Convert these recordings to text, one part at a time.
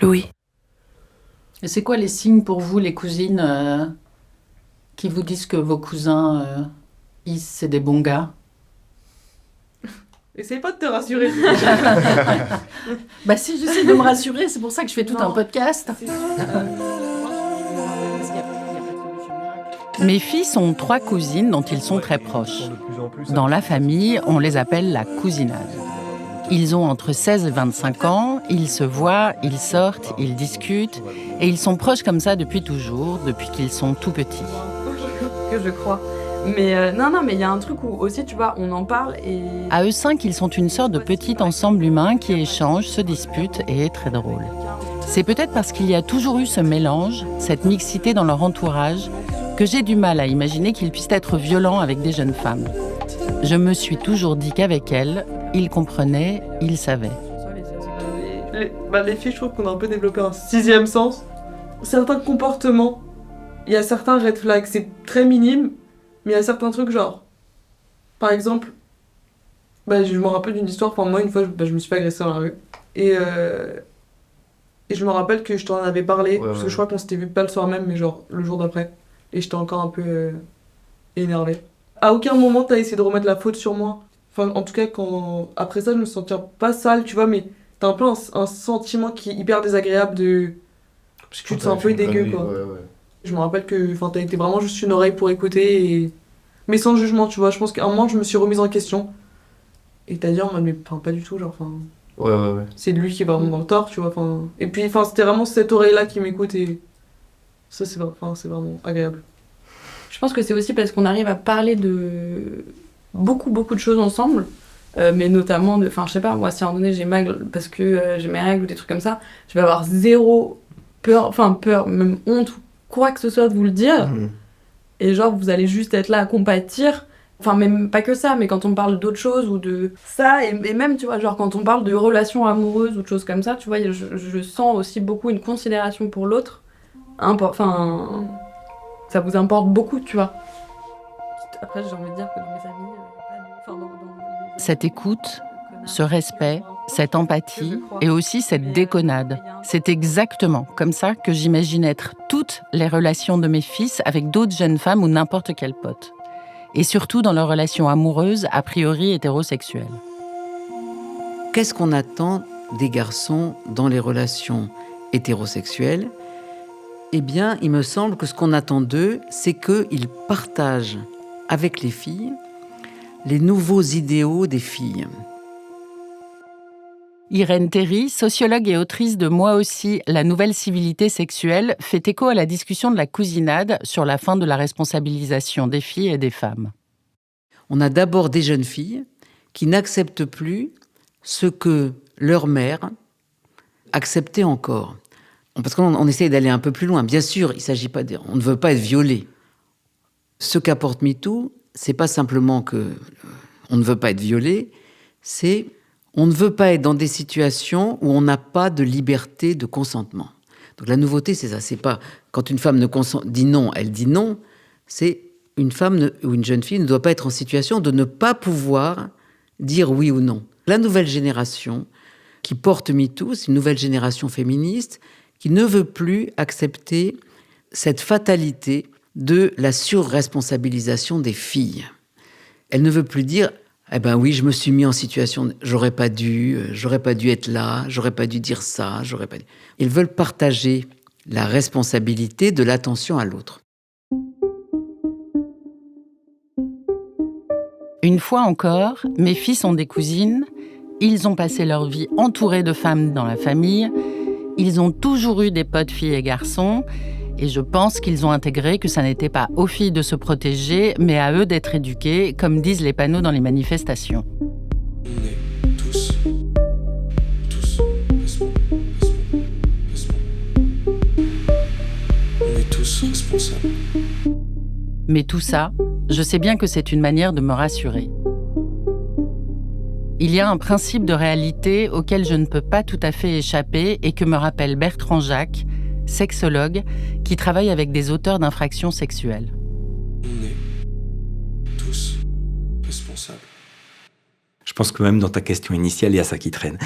Louis. Et c'est quoi les signes pour vous, les cousines, qui vous disent que vos cousins, c'est des bons gars? Essaye pas de te rassurer. Bah si, j'essaie de me rassurer, c'est pour ça que je fais tout un podcast. Mes fils ont 3 cousines dont ils sont très proches. Dans la famille, on les appelle la cousinade. Ils ont entre 16 et 25 ans, ils se voient, ils sortent, ils discutent, et ils sont proches comme ça depuis toujours, depuis qu'ils sont tout petits. Que je crois. Mais non, mais il y a un truc où aussi, tu vois, on en parle et... À eux 5, ils sont une sorte de petit ensemble humain qui échange, se dispute et est très drôle. C'est peut-être parce qu'il y a toujours eu ce mélange, cette mixité dans leur entourage, que j'ai du mal à imaginer qu'ils puissent être violents avec des jeunes femmes. Je me suis toujours dit qu'avec elles, ils comprenaient, ils savaient. Les filles, je trouve qu'on a un peu développé un 6e sens. Certains comportements, il y a certains red flags, c'est très minime, mais il y a certains trucs genre... Par exemple, je me rappelle d'une histoire, moi une fois, je me suis fait agresser dans la rue. Et je me rappelle que je t'en avais parlé, parce que je crois qu'on s'était vu pas le soir même, mais genre le jour d'après. Et j'étais encore un peu énervée. À aucun moment t'as essayé de remettre la faute sur moi. Enfin, en tout cas, après ça, je me sentais pas sale, tu vois, mais t'as un peu un sentiment qui est hyper désagréable de... Tu te sens un peu dégueu, quoi. Ouais. Je me rappelle que t'as été vraiment juste une oreille pour écouter, mais sans jugement, tu vois. Je pense qu'à un moment, je me suis remise en question. Et t'as dit en mode, mais pas du tout, genre, Ouais. c'est lui qui est vraiment dans le tort, tu vois. Et puis, c'était vraiment cette oreille-là qui m'écoute et ça, c'est vraiment agréable. Je pense que c'est aussi parce qu'on arrive à parler de beaucoup de choses ensemble, mais notamment de... Enfin, je sais pas, moi, si à un moment donné, j'ai mal parce que j'ai mes règles ou des trucs comme ça, je vais avoir zéro peur, même honte ou quoi que ce soit de vous le dire. Et genre, vous allez juste être là à compatir. Enfin, même pas que ça, mais quand on parle d'autres choses ou de ça, et même, tu vois, genre quand on parle de relations amoureuses ou de choses comme ça, tu vois, je sens aussi beaucoup une considération pour l'autre. Enfin, ça vous importe beaucoup, tu vois. Après, j'ai envie de dire que dans mes amis... Cette écoute, ce respect, cette empathie et aussi cette déconnade, c'est exactement comme ça que j'imagine être toutes les relations de mes fils avec d'autres jeunes femmes ou n'importe quel pote. Et surtout dans leurs relations amoureuses, a priori hétérosexuelles. Qu'est-ce qu'on attend des garçons dans les relations hétérosexuelles ? Eh bien, il me semble que ce qu'on attend d'eux, c'est qu'ils partagent avec les filles les nouveaux idéaux des filles. Irène Théry, sociologue et autrice de Moi aussi, la nouvelle civilité sexuelle, fait écho à la discussion de la cousinade sur la fin de la responsabilisation des filles et des femmes. On a d'abord des jeunes filles qui n'acceptent plus ce que leur mère acceptait encore. Parce qu'on essaye d'aller un peu plus loin. Bien sûr, il ne s'agit pas on ne veut pas être violé. Ce qu'apporte MeToo, c'est pas simplement que on ne veut pas être violé, c'est on ne veut pas être dans des situations où on n'a pas de liberté de consentement. Donc la nouveauté, c'est ça. C'est pas quand une femme dit non, elle dit non. C'est une femme ou une jeune fille ne doit pas être en situation de ne pas pouvoir dire oui ou non. La nouvelle génération qui porte MeToo, c'est une nouvelle génération féministe qui ne veut plus accepter cette fatalité de la surresponsabilisation des filles. Elle ne veut plus dire « Eh ben oui, je me suis mis en situation, j'aurais pas dû être là, j'aurais pas dû dire ça, j'aurais pas dû... » Ils veulent partager la responsabilité de l'attention à l'autre. Une fois encore, mes fils ont des cousines, ils ont passé leur vie entourés de femmes dans la famille, ils ont toujours eu des potes filles et garçons, et je pense qu'ils ont intégré que ça n'était pas aux filles de se protéger, mais à eux d'être éduqués, comme disent les panneaux dans les manifestations. On est tous on est tous responsables. Mais tout ça, je sais bien que c'est une manière de me rassurer. Il y a un principe de réalité auquel je ne peux pas tout à fait échapper et que me rappelle Bertrand Jacques, sexologue, qui travaille avec des auteurs d'infractions sexuelles. On est tous responsables. Je pense que même dans ta question initiale, il y a ça qui traîne.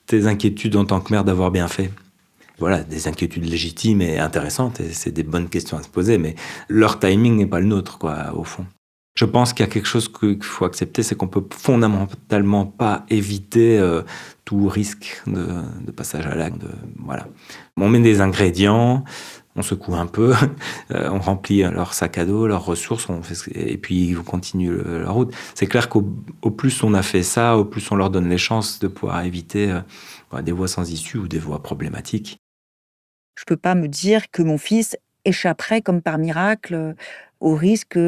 tes inquiétudes en tant que mère d'avoir bien fait. Voilà, des inquiétudes légitimes et intéressantes, et c'est des bonnes questions à se poser, mais leur timing n'est pas le nôtre, quoi, au fond. Je pense qu'il y a quelque chose qu'il faut accepter, c'est qu'on peut fondamentalement pas éviter tout risque de passage à l'acte. Voilà. On met des ingrédients, on secoue un peu, on remplit leur sac à dos, leurs ressources, et puis ils continuent leur route. C'est clair qu'au plus on a fait ça, au plus on leur donne les chances de pouvoir éviter des voies sans issue ou des voies problématiques. Je peux pas me dire que mon fils échapperait comme par miracle au risque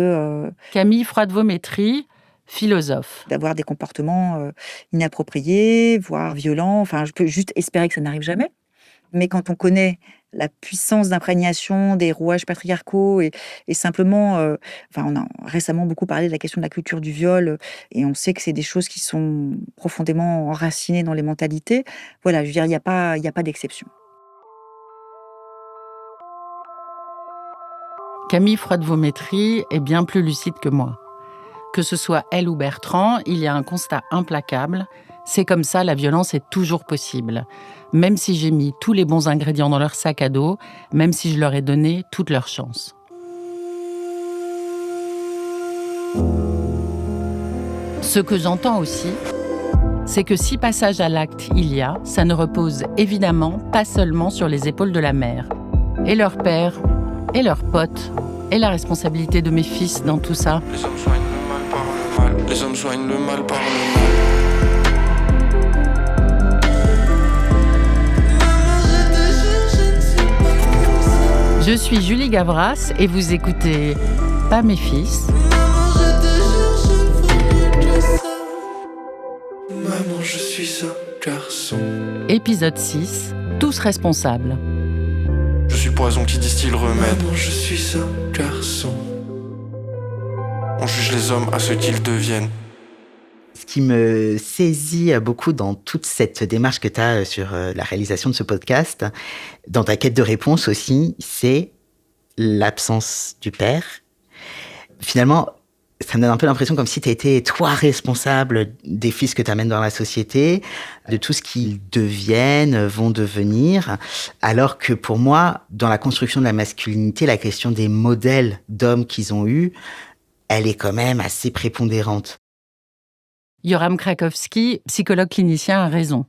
Camille Froide-Vaumétry, philosophe. d'avoir des comportements inappropriés, voire violents. Enfin, je peux juste espérer que ça n'arrive jamais. Mais quand on connaît la puissance d'imprégnation des rouages patriarcaux et simplement, on a récemment beaucoup parlé de la question de la culture du viol et on sait que c'est des choses qui sont profondément enracinées dans les mentalités. Voilà, je veux dire, il y a pas d'exception. Camille Froide-Vaumétry est bien plus lucide que moi. Que ce soit elle ou Bertrand, il y a un constat implacable. C'est comme ça, la violence est toujours possible. Même si j'ai mis tous les bons ingrédients dans leur sac à dos, même si je leur ai donné toutes leurs chances. Ce que j'entends aussi, c'est que si passage à l'acte il y a, ça ne repose évidemment pas seulement sur les épaules de la mère. Et leur père, et leurs potes, et la responsabilité de mes fils dans tout ça. Les hommes soignent le mal par le mal. Les hommes soignent le mal par le mal. Je suis Julie Gavras et vous écoutez Pas mes fils. Maman, je suis un garçon. Épisode 6, tous responsables. Je suis poison qui distille le remède. Maman, je suis un garçon. On juge les hommes à ce qu'ils deviennent. Ce qui me saisit beaucoup dans toute cette démarche que tu as sur la réalisation de ce podcast, dans ta quête de réponse aussi, c'est l'absence du père. Finalement, ça me donne un peu l'impression comme si tu étais toi responsable des fils que tu amènes dans la société, de tout ce qu'ils deviennent, vont devenir, alors que pour moi, dans la construction de la masculinité, la question des modèles d'hommes qu'ils ont eus, elle est quand même assez prépondérante. Yoram Krakowski, psychologue clinicien, a raison.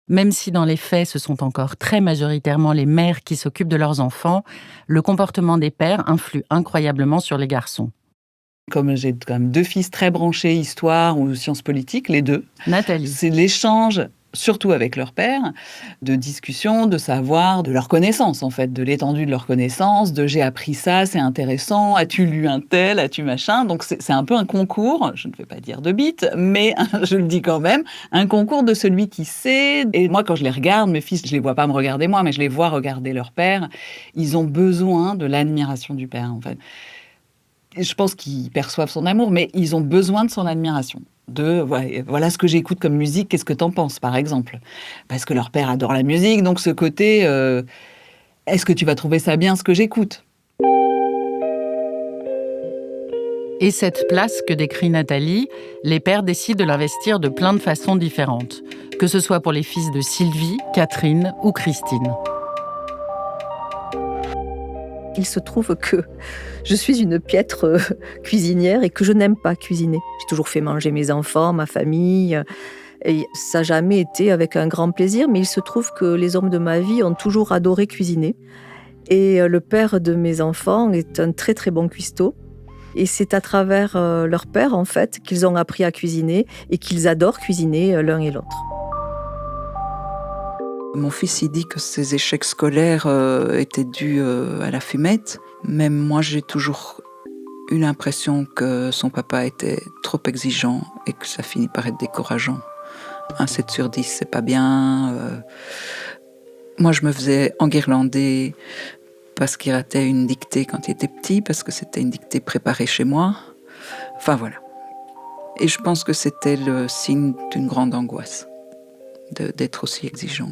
Même si dans les faits, ce sont encore très majoritairement les mères qui s'occupent de leurs enfants, le comportement des pères influe incroyablement sur les garçons. Comme j'ai quand même 2 fils très branchés histoire ou sciences politiques, les 2. Nathalie. C'est l'échange, surtout avec leur père, de discussions, de savoir, de leur connaissance en fait, de l'étendue de leur connaissance, de j'ai appris ça, c'est intéressant, as-tu lu un tel, as-tu machin. Donc c'est un peu un concours, je ne vais pas dire de bite, mais je le dis quand même, un concours de celui qui sait. Et moi quand je les regarde, mes fils, je les vois pas me regarder moi, mais je les vois regarder leur père, ils ont besoin de l'admiration du père en fait. Je pense qu'ils perçoivent son amour, mais ils ont besoin de son admiration. Voilà ce que j'écoute comme musique, qu'est-ce que t'en penses, par exemple ? Parce que leur père adore la musique, donc ce côté, est-ce que tu vas trouver ça bien, ce que j'écoute ? Et cette place que décrit Nathalie, les pères décident de l'investir de plein de façons différentes, que ce soit pour les fils de Sylvie, Catherine ou Christine. Il se trouve que je suis une piètre cuisinière et que je n'aime pas cuisiner. J'ai toujours fait manger mes enfants, ma famille, et ça n'a jamais été avec un grand plaisir, mais il se trouve que les hommes de ma vie ont toujours adoré cuisiner. Et le père de mes enfants est un très très bon cuistot. Et c'est à travers leur père, en fait, qu'ils ont appris à cuisiner et qu'ils adorent cuisiner l'un et l'autre. Mon fils, il dit que ses échecs scolaires étaient dus à la fumette. Même moi, j'ai toujours eu l'impression que son papa était trop exigeant et que ça finit par être décourageant. Un 7 sur 10, c'est pas bien. Moi, je me faisais enguirlander parce qu'il ratait une dictée quand il était petit, parce que c'était une dictée préparée chez moi. Enfin, voilà. Et je pense que c'était le signe d'une grande angoisse. D'être aussi exigeant.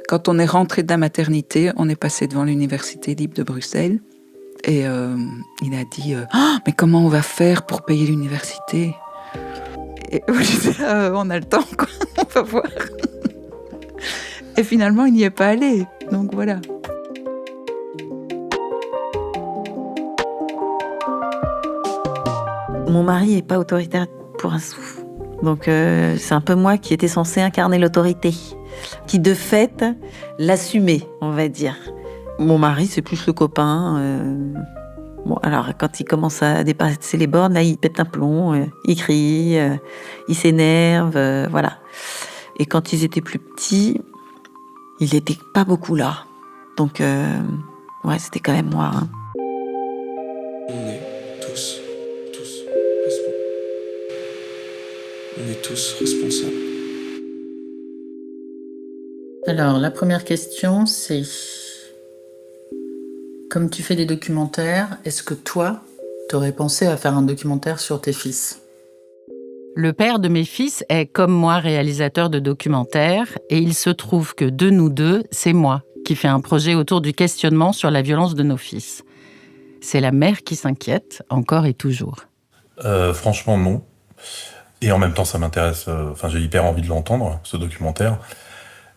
Quand on est rentré de la maternité, on est passé devant l'Université libre de Bruxelles et il a dit mais comment on va faire pour payer l'université ? Et on a le temps, quoi. On va voir. Et finalement, il n'y est pas allé. Donc voilà. Mon mari n'est pas autoritaire pour un sou. Donc c'est un peu moi qui était censée incarner l'autorité, qui de fait l'assumait, on va dire. Mon mari, c'est plus le copain. Bon, alors quand il commence à dépasser les bornes, là, il pète un plomb, il crie, il s'énerve, voilà. Et quand ils étaient plus petits, il n'était pas beaucoup là. Donc, ouais, c'était quand même moi. Hein. On est tous responsables. Alors, la première question, c'est... Comme tu fais des documentaires, est-ce que toi, t'aurais pensé à faire un documentaire sur tes fils ? Le père de mes fils est, comme moi, réalisateur de documentaires, et il se trouve que de nous deux, c'est moi qui fais un projet autour du questionnement sur la violence de nos fils. C'est la mère qui s'inquiète, encore et toujours. Franchement, non. Et en même temps, ça m'intéresse. J'ai hyper envie de l'entendre, ce documentaire.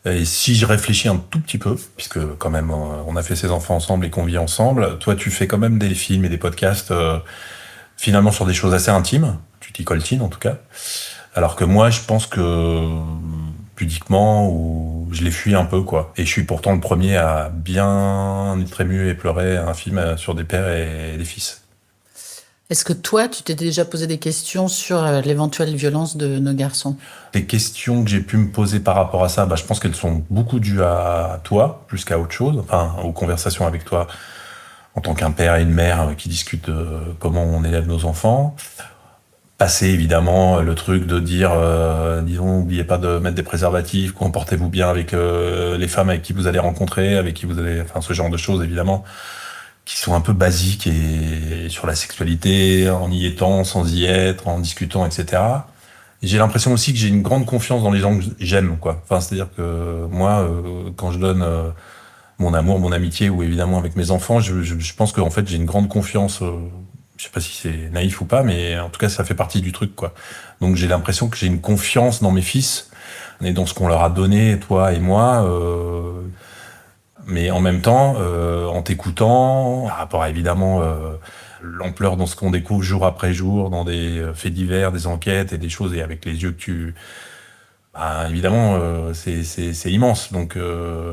Et si je réfléchis un tout petit peu, puisque quand même, on a fait ces enfants ensemble et qu'on vit ensemble, toi, tu fais quand même des films et des podcasts, finalement, sur des choses assez intimes. Tu t'y coltines, en tout cas. Alors que moi, je pense que, pudiquement, ou je les fuis un peu, quoi. Et je suis pourtant le premier à bien être ému et pleurer un film sur des pères et des fils. Est-ce que toi, tu t'es déjà posé des questions sur l'éventuelle violence de nos garçons ? Les questions que j'ai pu me poser par rapport à ça, je pense qu'elles sont beaucoup dues à toi, plus qu'à autre chose, aux conversations avec toi en tant qu'un père et une mère qui discutent de comment on élève nos enfants. Passer évidemment le truc de dire, disons, n'oubliez pas de mettre des préservatifs, comportez-vous bien avec les femmes avec qui vous allez rencontrer, avec qui vous allez... ce genre de choses évidemment, qui sont un peu basiques et sur la sexualité, en y étant, sans y être, en discutant, etc. Et j'ai l'impression aussi que j'ai une grande confiance dans les gens que j'aime, quoi. C'est-à-dire que moi, quand je donne mon amour, mon amitié, ou évidemment avec mes enfants, je pense qu'en fait, j'ai une grande confiance. Je sais pas si c'est naïf ou pas, mais en tout cas, ça fait partie du truc, quoi. Donc j'ai l'impression que j'ai une confiance dans mes fils et dans ce qu'on leur a donné, toi et moi. Mais en même temps, en t'écoutant, par rapport à évidemment l'ampleur dans ce qu'on découvre jour après jour, dans des faits divers, des enquêtes et des choses, et avec les yeux que tu... évidemment, c'est immense. Donc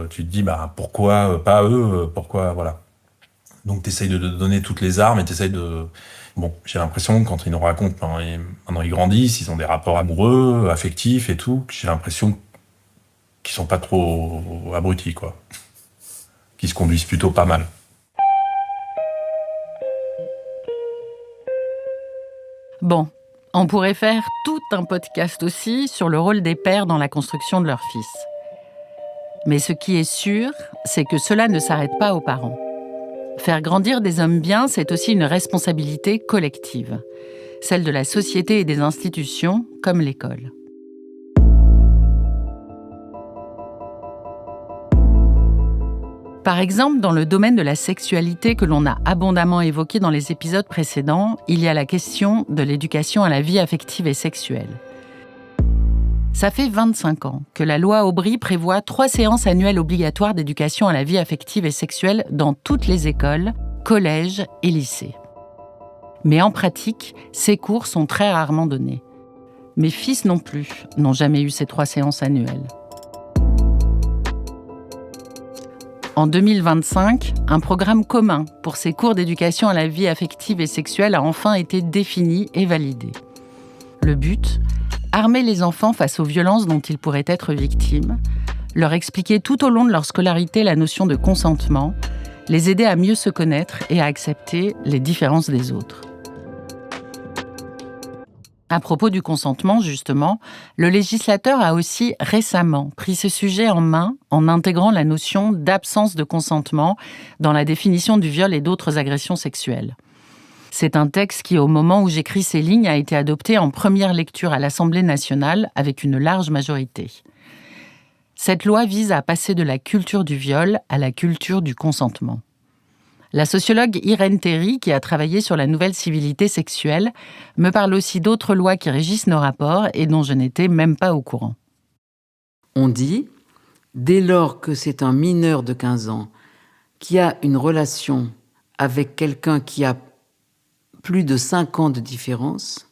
tu te dis, pourquoi pas eux, pourquoi, voilà. Donc t'essayes de donner toutes les armes et t'essayes de... Bon, j'ai l'impression que quand ils nous racontent, maintenant ils grandissent, ils ont des rapports amoureux, affectifs et tout, j'ai l'impression qu'ils sont pas trop abrutis, quoi. Qui se conduisent plutôt pas mal. Bon, on pourrait faire tout un podcast aussi sur le rôle des pères dans la construction de leurs fils. Mais ce qui est sûr, c'est que cela ne s'arrête pas aux parents. Faire grandir des hommes bien, c'est aussi une responsabilité collective, celle de la société et des institutions, comme l'école. Par exemple, dans le domaine de la sexualité que l'on a abondamment évoqué dans les épisodes précédents, il y a la question de l'éducation à la vie affective et sexuelle. Ça fait 25 ans que la loi Aubry prévoit 3 séances annuelles obligatoires d'éducation à la vie affective et sexuelle dans toutes les écoles, collèges et lycées. Mais en pratique, ces cours sont très rarement donnés. Mes fils non plus n'ont jamais eu ces 3 séances annuelles. En 2025, un programme commun pour ces cours d'éducation à la vie affective et sexuelle a enfin été défini et validé. Le but ? Armer les enfants face aux violences dont ils pourraient être victimes, leur expliquer tout au long de leur scolarité la notion de consentement, les aider à mieux se connaître et à accepter les différences des autres. À propos du consentement, justement, le législateur a aussi récemment pris ce sujet en main en intégrant la notion d'absence de consentement dans la définition du viol et d'autres agressions sexuelles. C'est un texte qui, au moment où j'écris ces lignes, a été adopté en première lecture à l'Assemblée nationale avec une large majorité. Cette loi vise à passer de la culture du viol à la culture du consentement. La sociologue Irène Théry, qui a travaillé sur la nouvelle civilité sexuelle, me parle aussi d'autres lois qui régissent nos rapports et dont je n'étais même pas au courant. On dit Dès lors que c'est un mineur de 15 ans qui a une relation avec quelqu'un qui a plus de 5 ans de différence,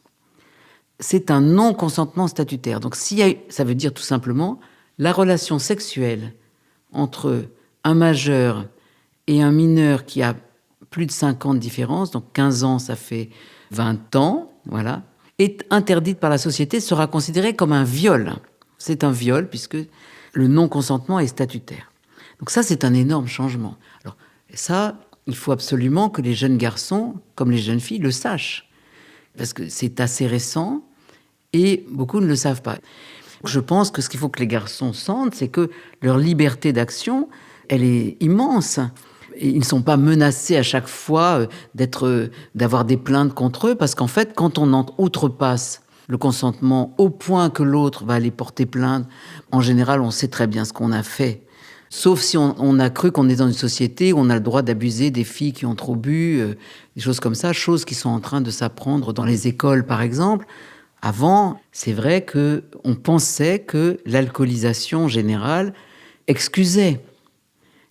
c'est un non-consentement statutaire. Donc ça veut dire tout simplement la relation sexuelle entre un majeur et un mineur qui a plus de 5 ans de différence, donc 15 ans, ça fait 20 ans, voilà, est interdite par la société, sera considérée comme un viol. C'est un viol puisque le non-consentement est statutaire. Donc ça, c'est un énorme changement. Alors ça, il faut absolument que les jeunes garçons, comme les jeunes filles, le sachent. Parce que c'est assez récent et beaucoup ne le savent pas. Je pense que ce qu'il faut que les garçons sentent, c'est que leur liberté d'action, elle est immense. Et ils ne sont pas menacés à chaque fois d'avoir des plaintes contre eux, parce qu'en fait, quand on outrepasse le consentement au point que l'autre va aller porter plainte, en général, on sait très bien ce qu'on a fait. Sauf si on a cru qu'on est dans une société où on a le droit d'abuser des filles qui ont trop bu, des choses comme ça, choses qui sont en train de s'apprendre dans les écoles, par exemple. Avant, c'est vrai qu'on pensait que l'alcoolisation générale excusait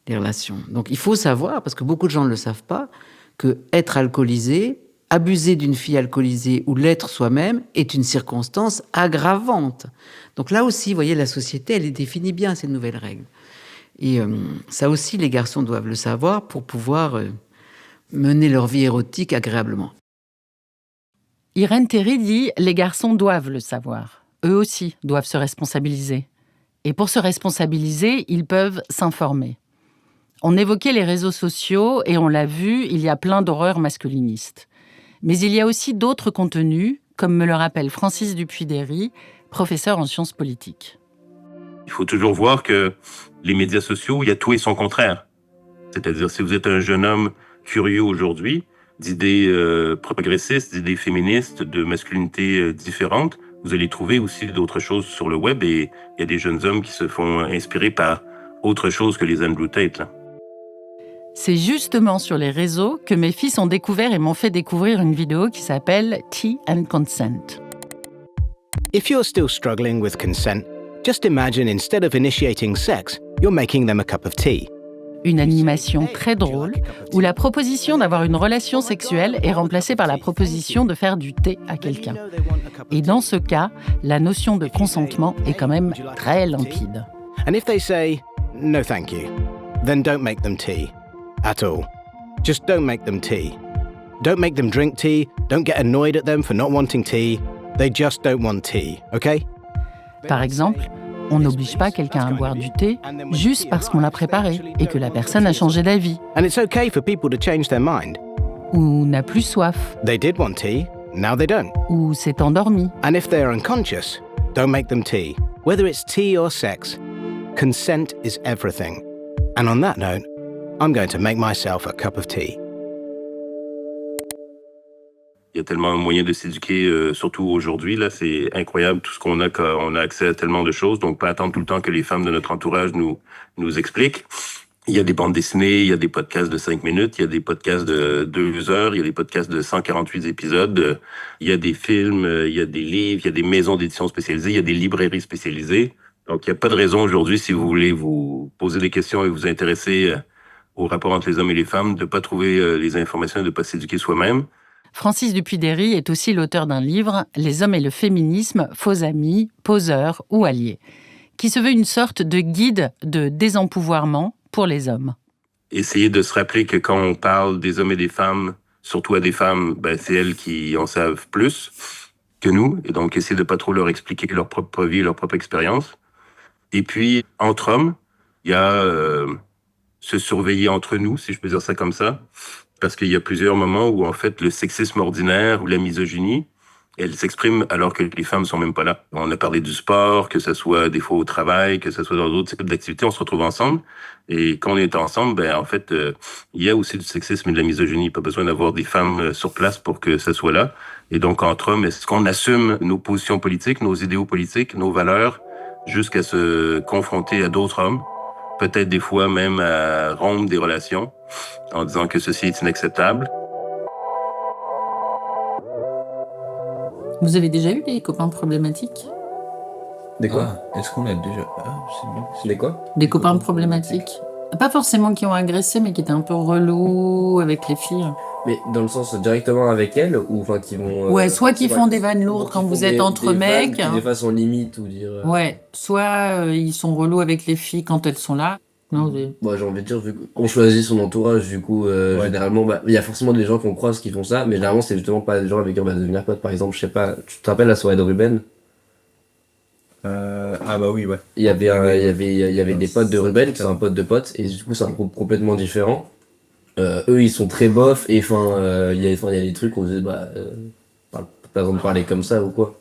les relations. Donc il faut savoir, parce que beaucoup de gens ne le savent pas, que être alcoolisé, abuser d'une fille alcoolisée ou l'être soi-même est une circonstance aggravante. Donc là aussi, vous voyez, la société, elle définit bien ces nouvelles règles. Et ça aussi, les garçons doivent le savoir pour pouvoir mener leur vie érotique agréablement. Irène Théry dit « Les garçons doivent le savoir. Eux aussi doivent se responsabiliser. Et pour se responsabiliser, ils peuvent s'informer. » On évoquait les réseaux sociaux et on l'a vu, il y a plein d'horreurs masculinistes. Mais il y a aussi d'autres contenus, comme me le rappelle Francis Dupuy-Derry, professeur en sciences politiques. Il faut toujours voir que les médias sociaux, il y a tout et son contraire. C'est-à-dire, si vous êtes un jeune homme curieux aujourd'hui, d'idées progressistes, d'idées féministes, de masculinités différentes, vous allez trouver aussi d'autres choses sur le web et il y a des jeunes hommes qui se font inspirer par autre chose que les Andrew Tate, là. C'est justement sur les réseaux que mes fils ont découvert et m'ont fait découvrir une vidéo qui s'appelle Tea and Consent. If you're still struggling with consent, just imagine instead of initiating sex, you're making them a cup of tea. Une animation très drôle où la proposition d'avoir une relation sexuelle est remplacée par la proposition de faire du thé à quelqu'un. Et dans ce cas, la notion de consentement est quand même très limpide. And if they say, no thank you, then don't make them tea. At all. Just don't make them tea. Don't make them drink tea. Don't get annoyed at them for not wanting tea. They just don't want tea, okay? Par exemple, on n'oblige pas quelqu'un à boire du thé juste parce qu'on l'a préparé et que la personne a changé d'avis. And it's okay for people to change their mind. Ou n'a plus soif. They did want tea, now they don't. Ou s'est endormi. And if they're unconscious, don't make them tea. Whether it's tea or sex, consent is everything. And on that note, I'm going to make myself a cup of tea. Il y a tellement de moyens de s'éduquer, surtout aujourd'hui, là, c'est incroyable tout ce qu'on a, on a accès à tellement de choses, donc pas attendre tout le temps que les femmes de notre entourage nous expliquent. Il y a des bandes dessinées, il y a des podcasts de 5 minutes, il y a des podcasts de 2 heures, il y a des podcasts de 148 épisodes, il y a des films, il y a des livres, il y a des maisons d'édition spécialisées, il y a des librairies spécialisées. Donc il n'y a pas de raison aujourd'hui, si vous voulez vous poser des questions et vous intéresser au rapport entre les hommes et les femmes, de ne pas trouver les informations et de ne pas s'éduquer soi-même. Francis Dupuy-Derry est aussi l'auteur d'un livre, Les hommes et le féminisme, faux amis, poseurs ou alliés, qui se veut une sorte de guide de désempouvoirment pour les hommes. Essayer de se rappeler que quand on parle des hommes et des femmes, surtout à des femmes, c'est elles qui en savent plus que nous, et donc essayer de ne pas trop leur expliquer leur propre vie, leur propre expérience. Et puis, entre hommes, il y a se surveiller entre nous, si je peux dire ça comme ça, parce qu'il y a plusieurs moments où, en fait, le sexisme ordinaire ou la misogynie, elle s'exprime alors que les femmes sont même pas là. On a parlé du sport, que ce soit des fois au travail, que ce soit dans d'autres types d'activités, on se retrouve ensemble. Et quand on est ensemble, en fait, il y a aussi du sexisme et de la misogynie. Pas besoin d'avoir des femmes sur place pour que ça soit là. Et donc, entre hommes, est-ce qu'on assume nos positions politiques, nos idéaux politiques, nos valeurs, jusqu'à se confronter à d'autres hommes? Peut-être des fois même à rompre des relations en disant que ceci est inacceptable. Vous avez déjà eu des copains problématiques? Des quoi Est-ce qu'on a déjà... c'est bien. Des quoi Des copains problématiques. Pas forcément qui ont agressé, mais qui étaient un peu relous avec les filles. Mais dans le sens directement avec elles, ou enfin qui vont... Ouais, soit qui font des vannes lourdes quand vous êtes entre mecs. Qui des fois sont limites, ou dire... Ouais, soit ils sont relous avec les filles quand elles sont là. Non, Moi, j'ai envie de dire, vu qu'on choisit son entourage, du coup, généralement, il y a forcément des gens qu'on croise qui font ça, mais généralement, c'est justement pas des gens avec qui on va devenir pote. Par exemple, je sais pas, tu te rappelles la soirée de Ruben? Ah bah oui, ouais. Il y avait des potes de Ruben qui sont un pote de potes, et du coup, c'est un groupe complètement différent. Eux, ils sont très bofs, et il y a des trucs où on disait, pas besoin de parler comme ça ou quoi.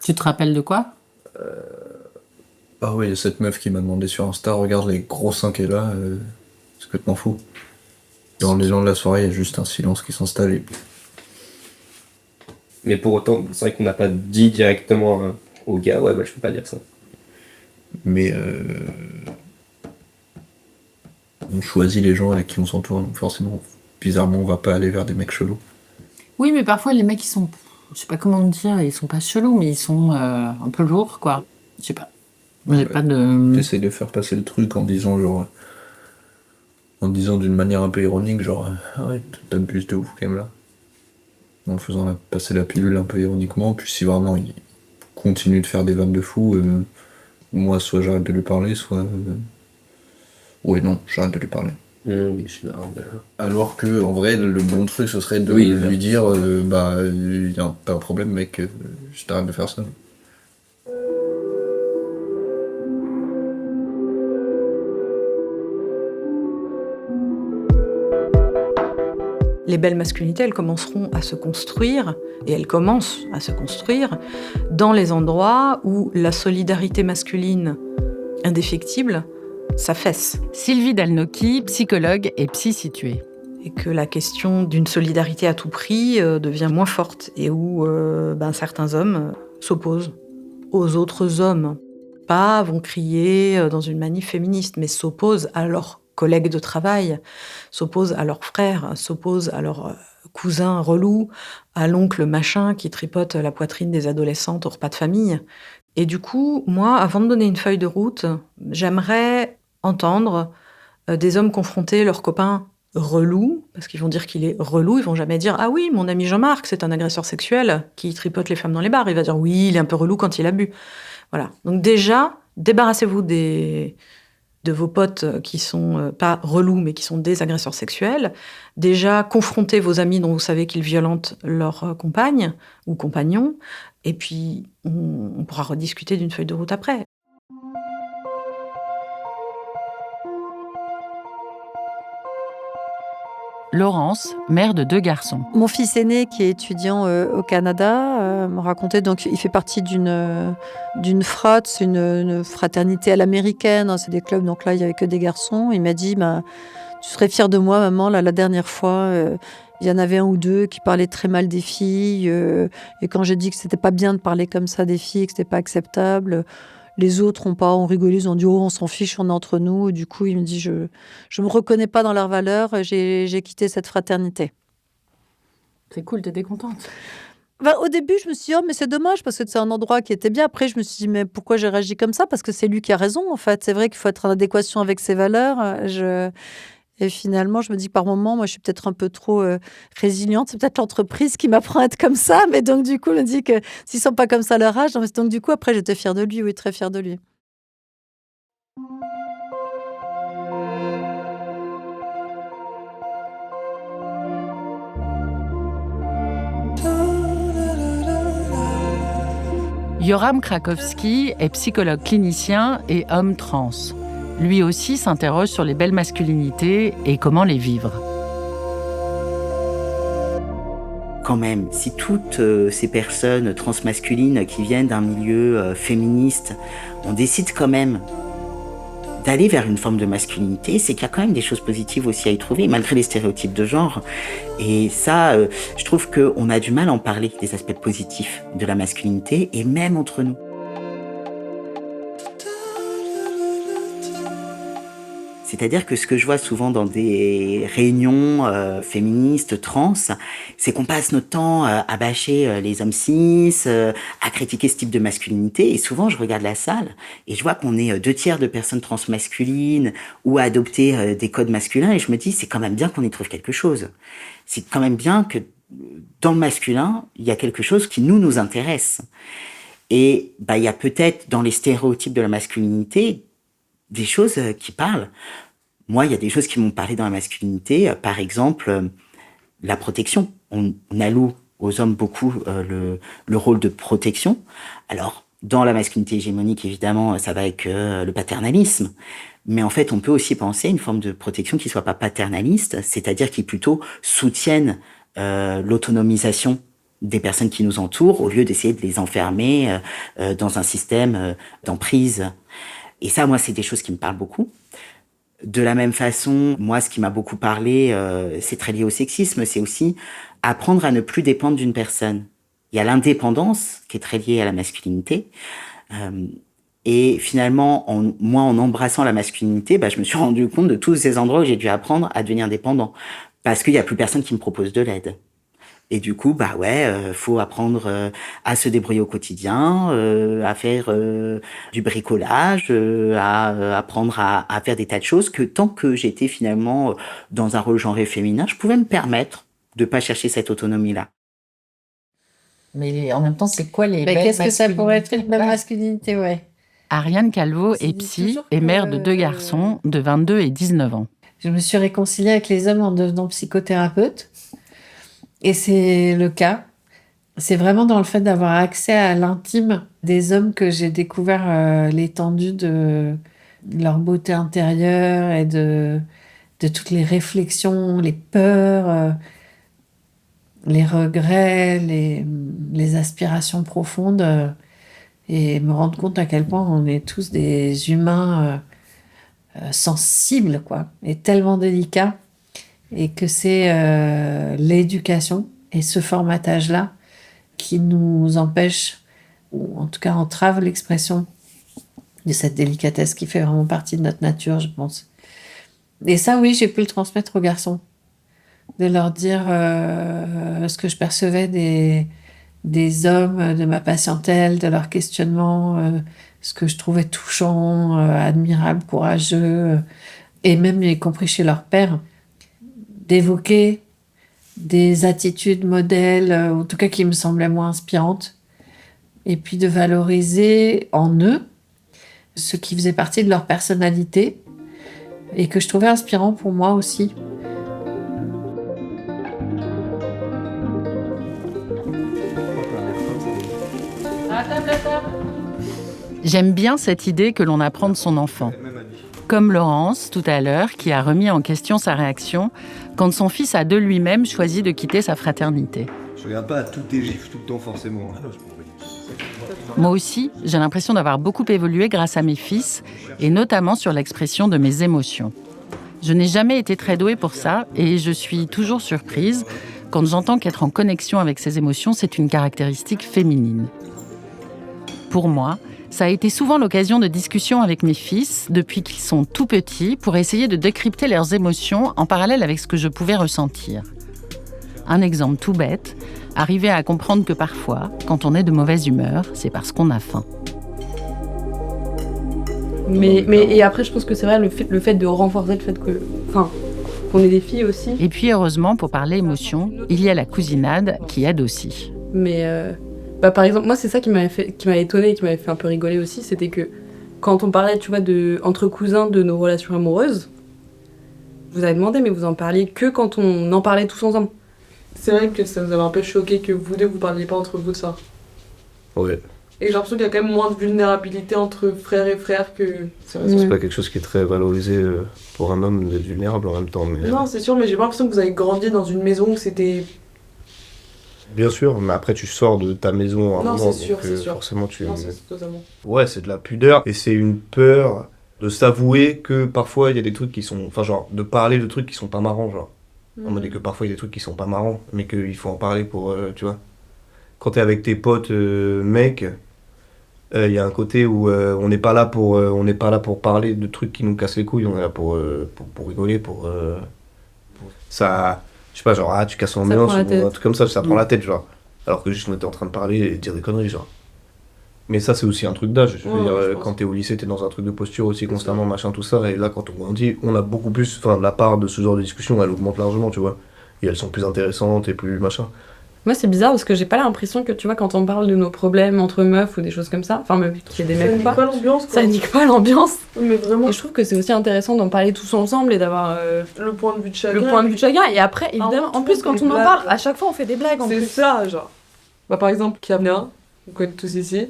Tu te rappelles de quoi? Ah oui, il y a cette meuf qui m'a demandé sur Insta, regarde les gros seins qu'elle a, c'est complètement fou. Dans les gens de la soirée, il y a juste un silence qui s'installe et... Mais pour autant, c'est vrai qu'on n'a pas dit directement au gars, ouais, je peux pas dire ça. Mais on choisit les gens avec qui on s'entoure, donc forcément, bizarrement, on va pas aller vers des mecs chelous. Oui, mais parfois les mecs, ils sont, je sais pas comment dire, ils sont pas chelous, mais ils sont un peu lourds, quoi. Je sais pas. Pas de... T'essayes de faire passer le truc en disant d'une manière un peu ironique, genre ouais, t'abuses de ouf quand même là. En faisant passer la pilule un peu ironiquement, puis si vraiment il continue de faire des vannes de fou, moi soit j'arrête de lui parler, soit ouais non, j'arrête de lui parler. Oui, je suis d'accord. Alors que en vrai le bon truc ce serait de lui dire y a pas un problème mec, je t'arrête de faire ça. Les belles masculinités, elles commenceront à se construire, et elles commencent à se construire, dans les endroits où la solidarité masculine indéfectible s'affaisse. Sylvie Dalnocchi, psychologue et psy située. Et que la question d'une solidarité à tout prix devient moins forte, et où certains hommes s'opposent aux autres hommes. Pas vont crier dans une manif féministe, mais s'opposent à leurs collègues de travail, s'opposent à leurs frères, s'opposent à leurs cousins relous, à l'oncle machin qui tripote la poitrine des adolescentes au repas de famille. Et du coup, moi, avant de donner une feuille de route, j'aimerais entendre des hommes confronter leurs copains relous, parce qu'ils vont dire qu'il est relou, ils vont jamais dire « Ah oui, mon ami Jean-Marc, c'est un agresseur sexuel qui tripote les femmes dans les bars. » Il va dire « Oui, il est un peu relou quand il a bu. » Voilà. Donc déjà, débarrassez-vous de vos potes qui sont pas relous, mais qui sont des agresseurs sexuels. Déjà, confrontez vos amis dont vous savez qu'ils violentent leur compagne ou compagnon. Et puis, on pourra rediscuter d'une feuille de route après. Laurence, mère de 2 garçons. Mon fils aîné, qui est étudiant au Canada, me racontait, donc il fait partie d'une FRAT, c'est une fraternité à l'américaine, hein, c'est des clubs, donc là il n'y avait que des garçons. Il m'a dit, tu serais fière de moi maman, là, la dernière fois, il y en avait un ou deux qui parlaient très mal des filles, et quand j'ai dit que c'était pas bien de parler comme ça des filles, que c'était pas acceptable, les autres ont rigolé, ils ont dit « Oh, on s'en fiche, on est entre nous ». Et du coup, il me dit « Je me reconnais pas dans leurs valeurs, j'ai quitté cette fraternité ». C'est cool, t'étais contente? Au début, je me suis dit « Oh, mais c'est dommage, parce que c'est un endroit qui était bien ». Après, je me suis dit « Mais pourquoi j'ai réagi comme ça ?» Parce que c'est lui qui a raison, en fait. C'est vrai qu'il faut être en adéquation avec ses valeurs. Et finalement, je me dis que par moments, moi, je suis peut-être un peu trop résiliente. C'est peut-être l'entreprise qui m'apprend à être comme ça. Mais donc, du coup, je me dis que s'ils ne sont pas comme ça à leur âge, donc du coup, après, j'étais fière de lui, oui, très fière de lui. Yoram Krakowski est psychologue clinicien et homme trans. Lui aussi s'interroge sur les belles masculinités et comment les vivre. Quand même, si toutes ces personnes transmasculines qui viennent d'un milieu féministe, on décide quand même d'aller vers une forme de masculinité, c'est qu'il y a quand même des choses positives aussi à y trouver, malgré les stéréotypes de genre. Et ça, je trouve qu'on a du mal à en parler, des aspects positifs de la masculinité, et même entre nous. C'est-à-dire que ce que je vois souvent dans des réunions féministes, trans, c'est qu'on passe notre temps à bâcher les hommes cis, à critiquer ce type de masculinité. Et souvent, je regarde la salle et je vois qu'on est 2/3 de personnes trans masculines ou à adopter des codes masculins. Et je me dis, c'est quand même bien qu'on y trouve quelque chose. C'est quand même bien que dans le masculin, il y a quelque chose qui nous intéresse. Et il y a peut-être dans les stéréotypes de la masculinité des choses qui parlent. Moi, il y a des choses qui m'ont parlé dans la masculinité. Par exemple, la protection. On alloue aux hommes beaucoup le rôle de protection. Alors, dans la masculinité hégémonique, évidemment, ça va avec le paternalisme. Mais en fait, on peut aussi penser à une forme de protection qui soit pas paternaliste, c'est-à-dire qui plutôt soutienne l'autonomisation des personnes qui nous entourent, au lieu d'essayer de les enfermer dans un système d'emprise. Et ça, moi, c'est des choses qui me parlent beaucoup. De la même façon, moi, ce qui m'a beaucoup parlé, c'est très lié au sexisme, c'est aussi apprendre à ne plus dépendre d'une personne. Il y a l'indépendance qui est très liée à la masculinité. Et finalement, moi, en embrassant la masculinité, je me suis rendu compte de tous ces endroits où j'ai dû apprendre à devenir dépendant. Parce qu'il n'y a plus personne qui me propose de l'aide. Et du coup, faut apprendre à se débrouiller au quotidien, à faire du bricolage, à apprendre à faire des tas de choses que tant que j'étais finalement dans un rôle genré féminin, je pouvais me permettre de pas chercher cette autonomie-là. Mais en même temps, c'est quoi les qu'est-ce que ça pourrait être une belle masculinité, ouais. Ariane Calvo est psy et mère de 2 garçons de 22 et 19 ans. Je me suis réconciliée avec les hommes en devenant psychothérapeute. Et c'est le cas. C'est vraiment dans le fait d'avoir accès à l'intime des hommes que j'ai découvert l'étendue de leur beauté intérieure et de toutes les réflexions, les peurs, les regrets, les aspirations profondes. Et me rendre compte à quel point on est tous des humains sensibles, quoi, et tellement délicats. Et que c'est l'éducation et ce formatage-là qui nous empêche, ou en tout cas entrave l'expression de cette délicatesse qui fait vraiment partie de notre nature, je pense. Et ça, oui, j'ai pu le transmettre aux garçons. De leur dire ce que je percevais des hommes, de ma patientèle, de leurs questionnements, ce que je trouvais touchant, admirable, courageux, et même y compris chez leur père. D'évoquer des attitudes modèles, en tout cas qui me semblaient moins inspirantes, et puis de valoriser en eux ce qui faisait partie de leur personnalité et que je trouvais inspirant pour moi aussi. J'aime bien cette idée que l'on apprend de son enfant. Comme Laurence, tout à l'heure, qui a remis en question sa réaction quand son fils a de lui-même choisi de quitter sa fraternité. Je regarde pas à tous tes gifs tout le temps forcément. Moi aussi, j'ai l'impression d'avoir beaucoup évolué grâce à mes fils, et notamment sur l'expression de mes émotions. Je n'ai jamais été très douée pour ça, et je suis toujours surprise quand j'entends qu'être en connexion avec ses émotions, c'est une caractéristique féminine. Pour moi, ça a été souvent l'occasion de discussions avec mes fils depuis qu'ils sont tout petits pour essayer de décrypter leurs émotions en parallèle avec ce que je pouvais ressentir. Un exemple tout bête, arriver à comprendre que parfois, quand on est de mauvaise humeur, c'est parce qu'on a faim. Et après, je pense que c'est vrai, le fait de renforcer le fait qu'on est des filles aussi. Et puis heureusement, pour parler émotion, il y a la cousinade qui aide aussi. Mais par exemple, moi, c'est ça qui m'a étonnée et qui m'avait fait un peu rigoler aussi, c'était que quand on parlait, tu vois, entre cousins de nos relations amoureuses, vous avez demandé, mais vous en parliez que quand on en parlait tous ensemble. C'est vrai que ça nous avait un peu choqué que vous deux, vous parliez pas entre vous de ça. Ouais. Et j'ai l'impression qu'il y a quand même moins de vulnérabilité entre frères et frères que... C'est pas quelque chose qui est très valorisé pour un homme d'être vulnérable en même temps. Mais... Non, c'est sûr, mais j'ai pas l'impression que vous avez grandi dans une maison où c'était... Bien sûr, mais après tu sors de ta maison à un non, moment, c'est sûr, donc c'est sûr. forcément tu... Non, c'est totalement. Ouais, c'est de la pudeur, et c'est une peur de s'avouer que parfois il y a des trucs qui sont... Enfin genre, de parler de trucs qui sont pas marrants, genre. En mode que parfois il y a des trucs qui sont pas marrants, mais qu'il faut en parler pour, tu vois. Quand t'es avec tes potes mecs, Il y a un côté où on n'est pas là pour parler de trucs qui nous cassent les couilles, on est là pour rigoler, pour ça, je sais pas, genre tu casses l'ambiance ou un truc comme ça prend la tête, genre. Alors que juste on était en train de parler et de dire des conneries, genre. Mais ça c'est aussi un truc d'âge, je veux dire, quand t'es au lycée t'es dans un truc de posture aussi constamment, machin, tout ça, et là quand on grandit, on a beaucoup plus, la part de ce genre de discussion elle augmente largement, tu vois. Et elles sont plus intéressantes et plus machin. Moi, c'est bizarre parce que j'ai pas l'impression que, tu vois, quand on parle de nos problèmes entre meufs ou des choses comme ça, enfin, qu'il y ait des mecs ou pas, ça nique pas l'ambiance. Mais vraiment. Et je trouve que c'est aussi intéressant d'en parler tous ensemble et d'avoir le point de vue de chacun. Et après, évidemment, en plus, quand on en parle, à chaque fois, on fait des blagues. C'est ça, genre. Bah, par exemple, Kiamia, on connaît tous ici.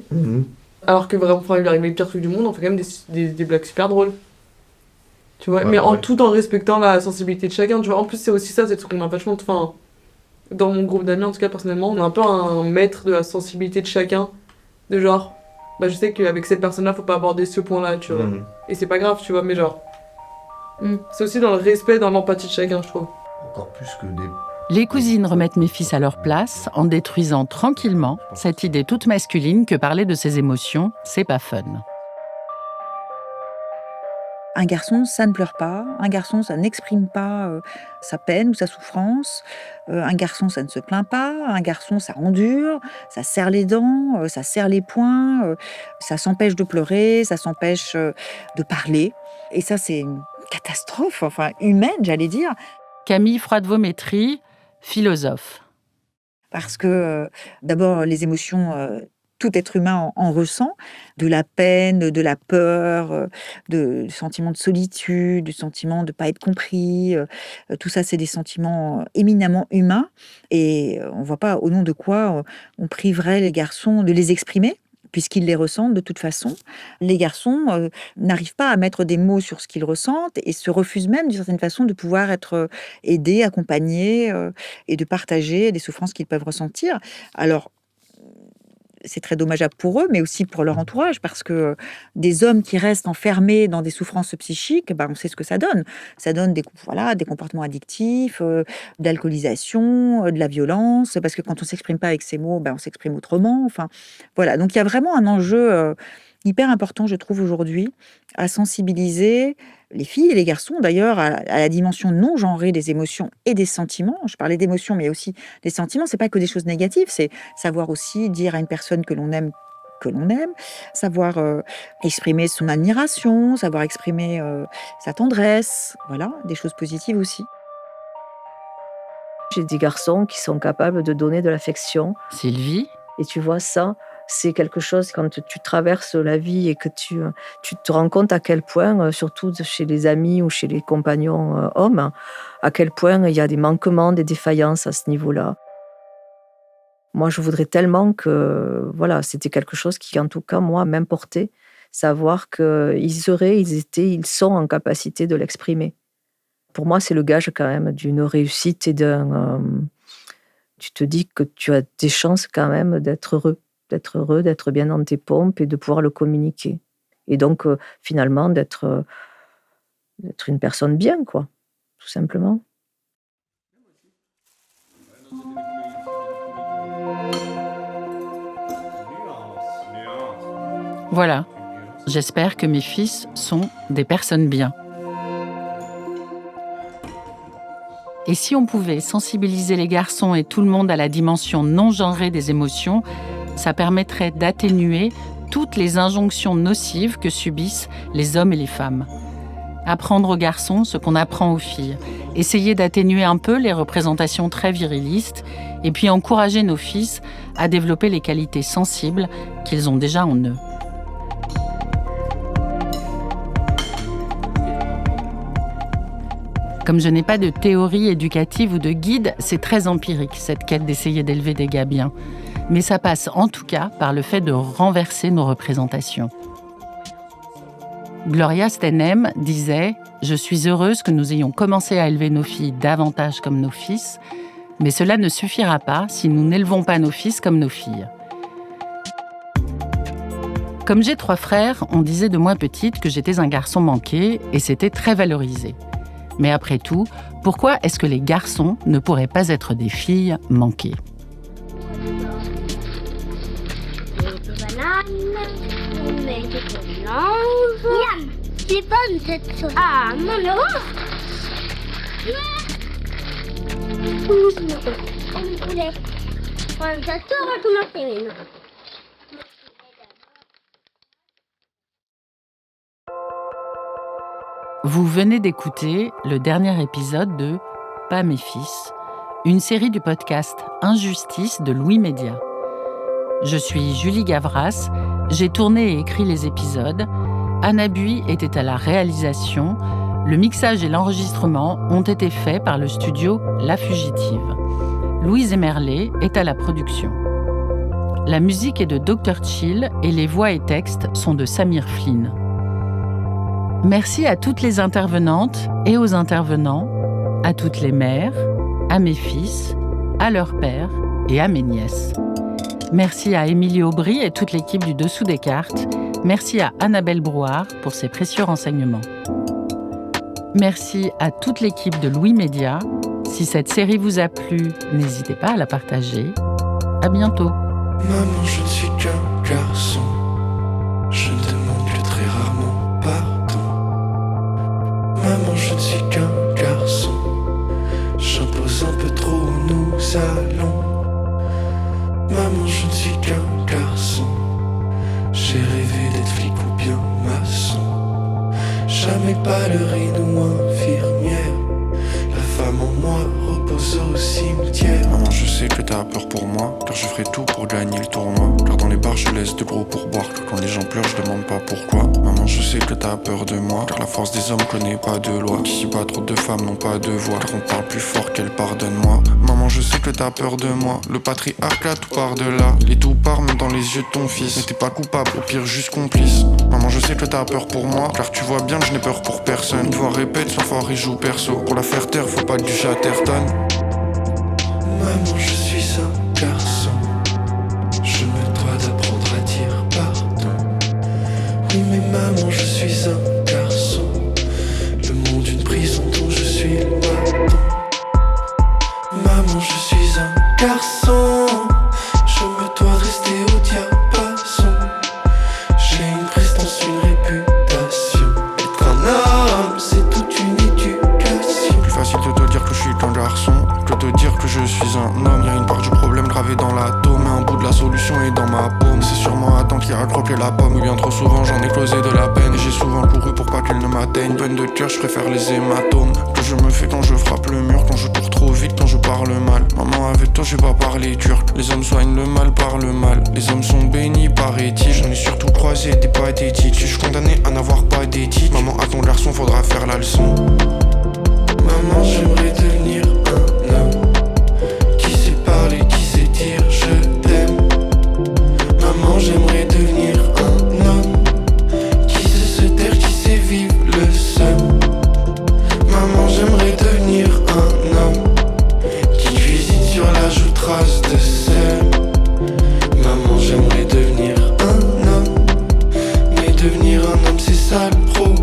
Alors que vraiment, il lui arrive les pires trucs du monde, on fait quand même des blagues super drôles. Tu vois, mais tout en respectant la sensibilité de chacun, tu vois. En plus, c'est aussi ça, c'est ce qu'on a vachement. Enfin, dans mon groupe d'amis, en tout cas, personnellement, on est un peu un maître de la sensibilité de chacun. De genre, je sais qu'avec cette personne-là, faut pas aborder ce point-là, tu vois. Et c'est pas grave, tu vois, mais genre. C'est aussi dans le respect, dans l'empathie de chacun, je trouve. Encore plus que des. Les cousines remettent mes fils à leur place en détruisant tranquillement cette idée toute masculine que parler de ses émotions, c'est pas fun. Un garçon, ça ne pleure pas. Un garçon, ça n'exprime pas sa peine ou sa souffrance. Un garçon, ça ne se plaint pas. Un garçon, ça endure, ça serre les dents, ça serre les poings, ça s'empêche de pleurer, ça s'empêche de parler. Et ça, c'est une catastrophe, humaine, j'allais dire. Camille Froidevaux-Métry, philosophe. Parce que, d'abord, les émotions... tout être humain en ressent, de la peine, de la peur, du sentiment de solitude, du sentiment de ne pas être compris. Tout ça, c'est des sentiments éminemment humains. Et on ne voit pas au nom de quoi on priverait les garçons de les exprimer, puisqu'ils les ressentent de toute façon. Les garçons n'arrivent pas à mettre des mots sur ce qu'ils ressentent et se refusent même, d'une certaine façon, de pouvoir être aidés, accompagnés et de partager des souffrances qu'ils peuvent ressentir. Alors, c'est très dommageable pour eux, mais aussi pour leur entourage, parce que des hommes qui restent enfermés dans des souffrances psychiques, on sait ce que ça donne. Ça donne des comportements addictifs, de l'alcoolisation, de la violence, parce que quand on s'exprime pas avec ces mots, on s'exprime autrement. Voilà. Donc il y a vraiment un enjeu hyper important, je trouve, aujourd'hui, à sensibiliser les filles et les garçons, d'ailleurs, à la dimension non genrée des émotions et des sentiments. Je parlais d'émotions, mais aussi des sentiments. C'est pas que des choses négatives, c'est savoir aussi dire à une personne que l'on aime, savoir exprimer son admiration, savoir exprimer sa tendresse, voilà, des choses positives aussi. J'ai des garçons qui sont capables de donner de l'affection. Sylvie. Et tu vois ça, c'est quelque chose, quand tu traverses la vie et que tu te rends compte à quel point, surtout chez les amis ou chez les compagnons hommes, à quel point il y a des manquements, des défaillances à ce niveau-là. Moi, je voudrais tellement que, c'était quelque chose qui, en tout cas, moi, m'importait, savoir qu'ils sont en capacité de l'exprimer. Pour moi, c'est le gage quand même d'une réussite et tu te dis que tu as des chances quand même d'être heureux, d'être bien dans tes pompes et de pouvoir le communiquer. Et donc, finalement, d'être une personne bien, quoi, tout simplement. Voilà, j'espère que mes fils sont des personnes bien. Et si on pouvait sensibiliser les garçons et tout le monde à la dimension non genrée des émotions, ça permettrait d'atténuer toutes les injonctions nocives que subissent les hommes et les femmes. Apprendre aux garçons ce qu'on apprend aux filles, essayer d'atténuer un peu les représentations très virilistes, et puis encourager nos fils à développer les qualités sensibles qu'ils ont déjà en eux. Comme je n'ai pas de théorie éducative ou de guide, c'est très empirique, cette quête d'essayer d'élever des gars bien. Mais ça passe en tout cas par le fait de renverser nos représentations. Gloria Steinem disait « Je suis heureuse que nous ayons commencé à élever nos filles davantage comme nos fils, mais cela ne suffira pas si nous n'élevons pas nos fils comme nos filles. » Comme j'ai 3 frères, on disait de moi petite que j'étais un garçon manqué et c'était très valorisé. Mais après tout, pourquoi est-ce que les garçons ne pourraient pas être des filles manquées ? Banane. mais c'est une ange. Miam, c'est bonne cette sauce. Ah, non, non. Vous venez d'écouter le dernier épisode de Pas mes fils, une série du podcast Injustice de Louis Média. Je suis Julie Gavras, j'ai tourné et écrit les épisodes. Anna Bui était à la réalisation. Le mixage et l'enregistrement ont été faits par le studio La Fugitive. Louise Emerlet est à la production. La musique est de Dr Chill et les voix et textes sont de Samir Flynn. Merci à toutes les intervenantes et aux intervenants, à toutes les mères, à mes fils, à leurs pères et à mes nièces. Merci à Émilie Aubry et toute l'équipe du Dessous des cartes. Merci à Annabelle Brouard pour ses précieux renseignements. Merci à toute l'équipe de Louis Média. Si cette série vous a plu, n'hésitez pas à la partager. À bientôt. Maman, je ne suis qu'un garçon. Je ne demande que très rarement pardon. Maman, je ne suis qu'un garçon. J'impose un peu trop, nous allons. Maman, je ne suis qu'un garçon. J'ai rêvé d'être flic ou bien maçon. Jamais ballerine ou infirmière. La femme en moi repose au cimetière. Maman, je sais que t'as peur pour moi, car je ferai tout pour gagner le tournoi. Car dans les bars je laisse de gros pourboires, que quand les gens pleurent je demande pas pourquoi. Maman, je sais que t'as peur de moi, car la force des hommes connaît pas de loi. Ici pas trop de femmes n'ont pas de voix, car on parle plus fort qu'elles pardonnent-moi. Maman, je sais que t'as peur de moi, le patriarcat tout part de là. Et tout part même dans les yeux de ton fils. Mais t'es pas coupable, au pire juste complice. Maman, je sais que t'as peur pour moi, car tu vois bien que je n'ai peur pour personne. Une fois répète, soit fort et joue perso. Pour la faire taire, faut pas que du chatterton. Maman, je suis un garçon. Je me dois d'apprendre à dire pardon. Oui, mais maman, je suis un garçon. Le monde d'une prison dont je suis le bâton. Maman, je suis un garçon. Je me dois de rester au diapason. J'ai une prestance, une réputation. Être un homme, c'est toute une éducation. Plus facile de te dire que je suis qu'un garçon que de dire que je suis un homme. Y'a une part du problème gravée dans l'atome, et un bout de la solution est dans ma paume. C'est sûrement Adam qui a croqué la pomme, ou bien trop souvent j'en ai causé de la peine. Et j'ai souvent couru pour pas qu'elle ne m'atteigne. Peine de cœur, je préfère les hématomes que je me fais quand je frappe le mur, quand je cours trop vite, quand je parle mal. Maman, avec toi j'ai pas parlé turc. Les hommes soignent le mal par le mal. Les hommes sont bénis, paraît-il. J'en ai surtout croisé des pathétiques. Si je suis condamné à n'avoir pas d'éthique, maman, à ton garçon faudra faire la leçon. Maman, j'aimerais devenir un homme qui sait parler, qui sait dire je t'aime. Maman, j'aimerais devenir un homme qui sait se taire, qui sait vivre le seul. Maman, j'aimerais devenir un homme qui cuisine sur la joue trace de sel. Maman, j'aimerais devenir un homme, mais devenir un homme c'est ça le problème.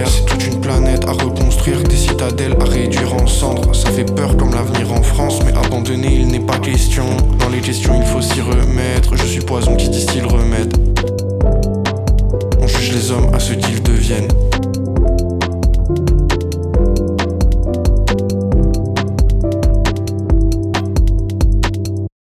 C'est toute une planète à reconstruire, des citadelles à réduire en cendres. Ça fait peur comme l'avenir en France, mais abandonner il n'est pas question. Dans les questions il faut s'y remettre. Je suis poison